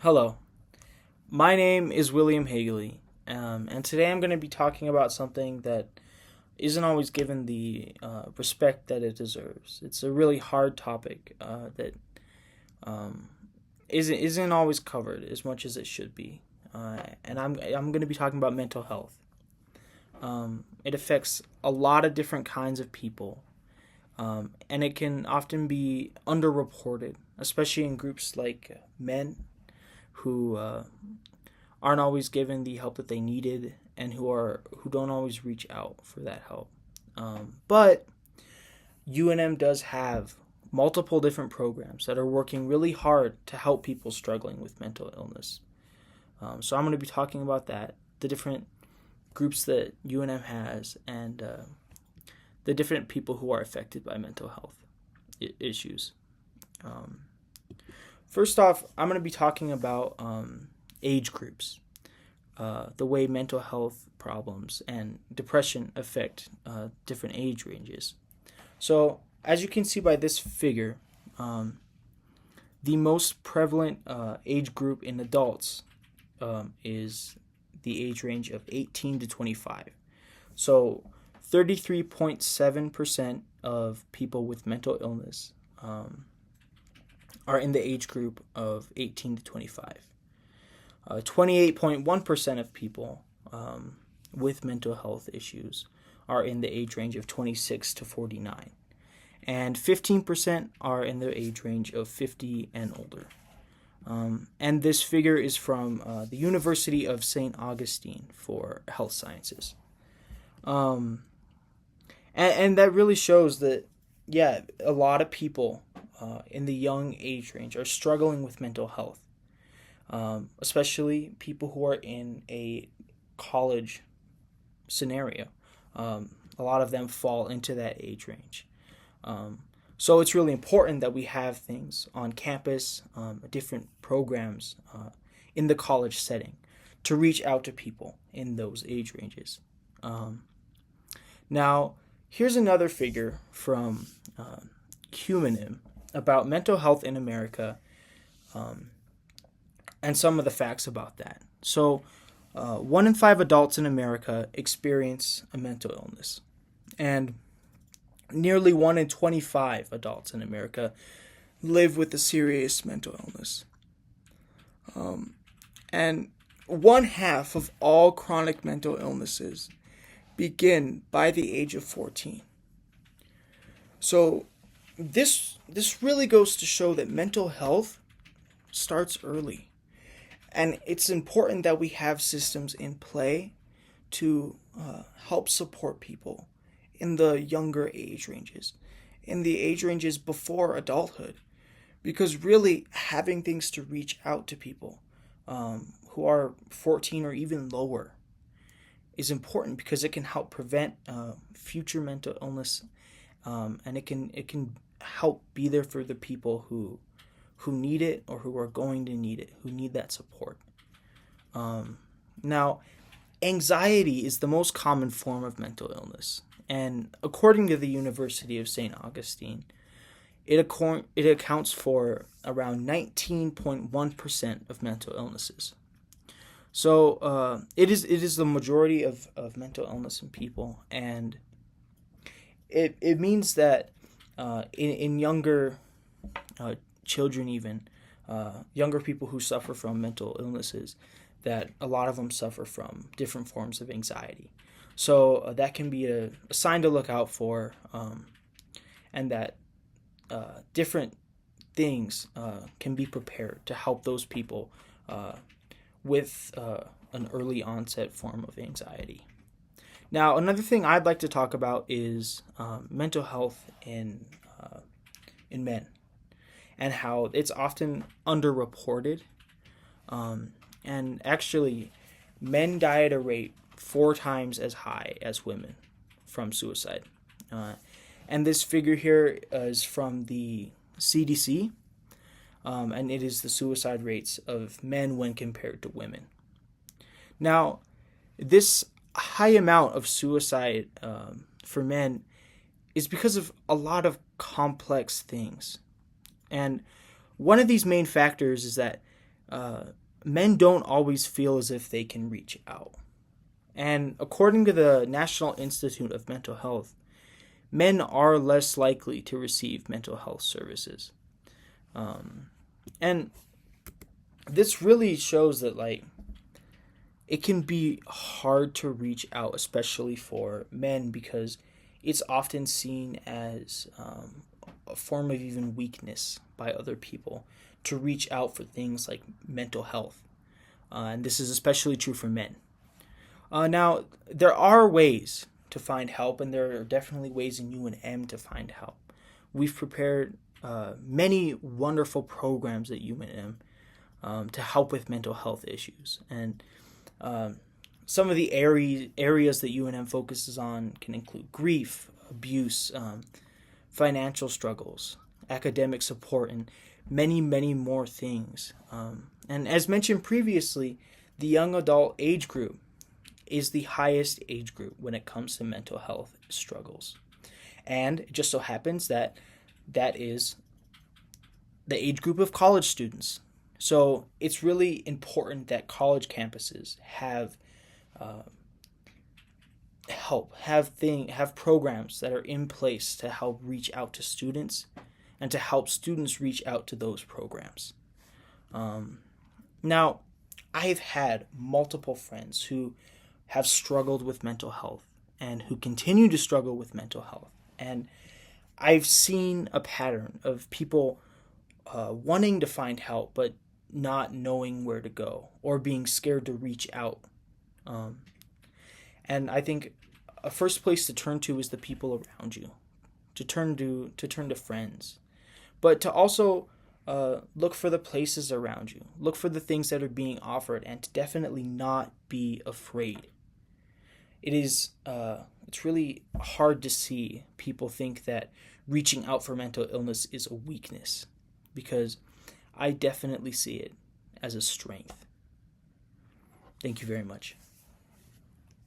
Hello, my name is William Hagele, and today I'm going to be talking about something that isn't always given the respect that it deserves. It's a really hard topic that um, isn't always covered as much as it should be, and I'm going to be talking about mental health. It affects a lot of different kinds of people, and it can often be underreported, especially in groups like men who aren't always given the help that they needed and who don't always reach out for that help. But UNM does have multiple different programs that are working really hard to help people struggling with mental illness. So I'm going to be talking about that, the different groups that UNM has, and the different people who are affected by mental health issues. Um, First off, I'm going to be talking about age groups, the way mental health problems and depression affect different age ranges. So, as you can see by this figure, the most prevalent age group in adults is the age range of 18 to 25. So, 33.7% of people with mental illness are in the age group of 18 to 25. 28.1% of people with mental health issues are in the age range of 26 to 49. And 15% are in the age range of 50 and older. And this figure is from the University of St. Augustine for Health Sciences. And that really shows that, yeah, a lot of people in the young age range are struggling with mental health, especially people who are in a college scenario. A lot of them fall into that age range. So it's really important that we have things on campus, different programs in the college setting to reach out to people in those age ranges. Now, here's another figure from Humanism about mental health in America and some of the facts about that. So, 1 in 5 adults in America experience a mental illness, and nearly 1 in 25 adults in America live with a serious mental illness. And 1/2 of all chronic mental illnesses begin by the age of 14. So this really goes to show that mental health starts early. And it's important that we have systems in play to help support people in the younger age ranges, in the age ranges before adulthood. Because really, having things to reach out to people who are 14 or even lower is important because it can help prevent future mental illness, and it can help be there for the people who need it or who are going to need it, who need that support. Now, anxiety is the most common form of mental illness, and according to the University of St. Augustine, it accounts for around 19.1% of mental illnesses. So it is the majority of mental illness in people, and it means that in younger children, even younger people who suffer from mental illnesses, that a lot of them suffer from different forms of anxiety. So that can be a sign to look out for, and that different things can be prepared to help those people with an early onset form of anxiety. Now, another thing I'd like to talk about is mental health in men, and how it's often underreported. And actually, men die at a rate 4 times as high as women from suicide. And this figure here is from the CDC, and it is the suicide rates of men when compared to women. Now, this high amount of suicide for men is because of a lot of complex things. And one of these main factors is that uh, men don't always feel as if they can reach out. And according to the National Institute of Mental Health, men are less likely to receive mental health services. And this really shows that, like, it can be hard to reach out, especially for men, because it's often seen as a form of even weakness by other people to reach out for things like mental health. And this is especially true for men. Now, there are ways to find help, and there are definitely ways in UNM to find help. We've prepared many wonderful programs at UNM to help with mental health issues. And some of the areas that UNM focuses on can include grief, abuse, financial struggles, academic support, and many, many more things. And as mentioned previously, the young adult age group is the highest age group when it comes to mental health struggles. And it just so happens that that is the age group of college students. So it's really important that college campuses have have programs that are in place to help reach out to students and to help students reach out to those programs. Now, I've had multiple friends who have struggled with mental health and who continue to struggle with mental health. And I've seen a pattern of people wanting to find help but not knowing where to go or being scared to reach out. And I think a first place to turn to is the people around you, to turn to friends, but to also look for the places around you, look for the things that are being offered, and to definitely not be afraid. It's really hard to see people think that reaching out for mental illness is a weakness, because I definitely see it as a strength. Thank you very much.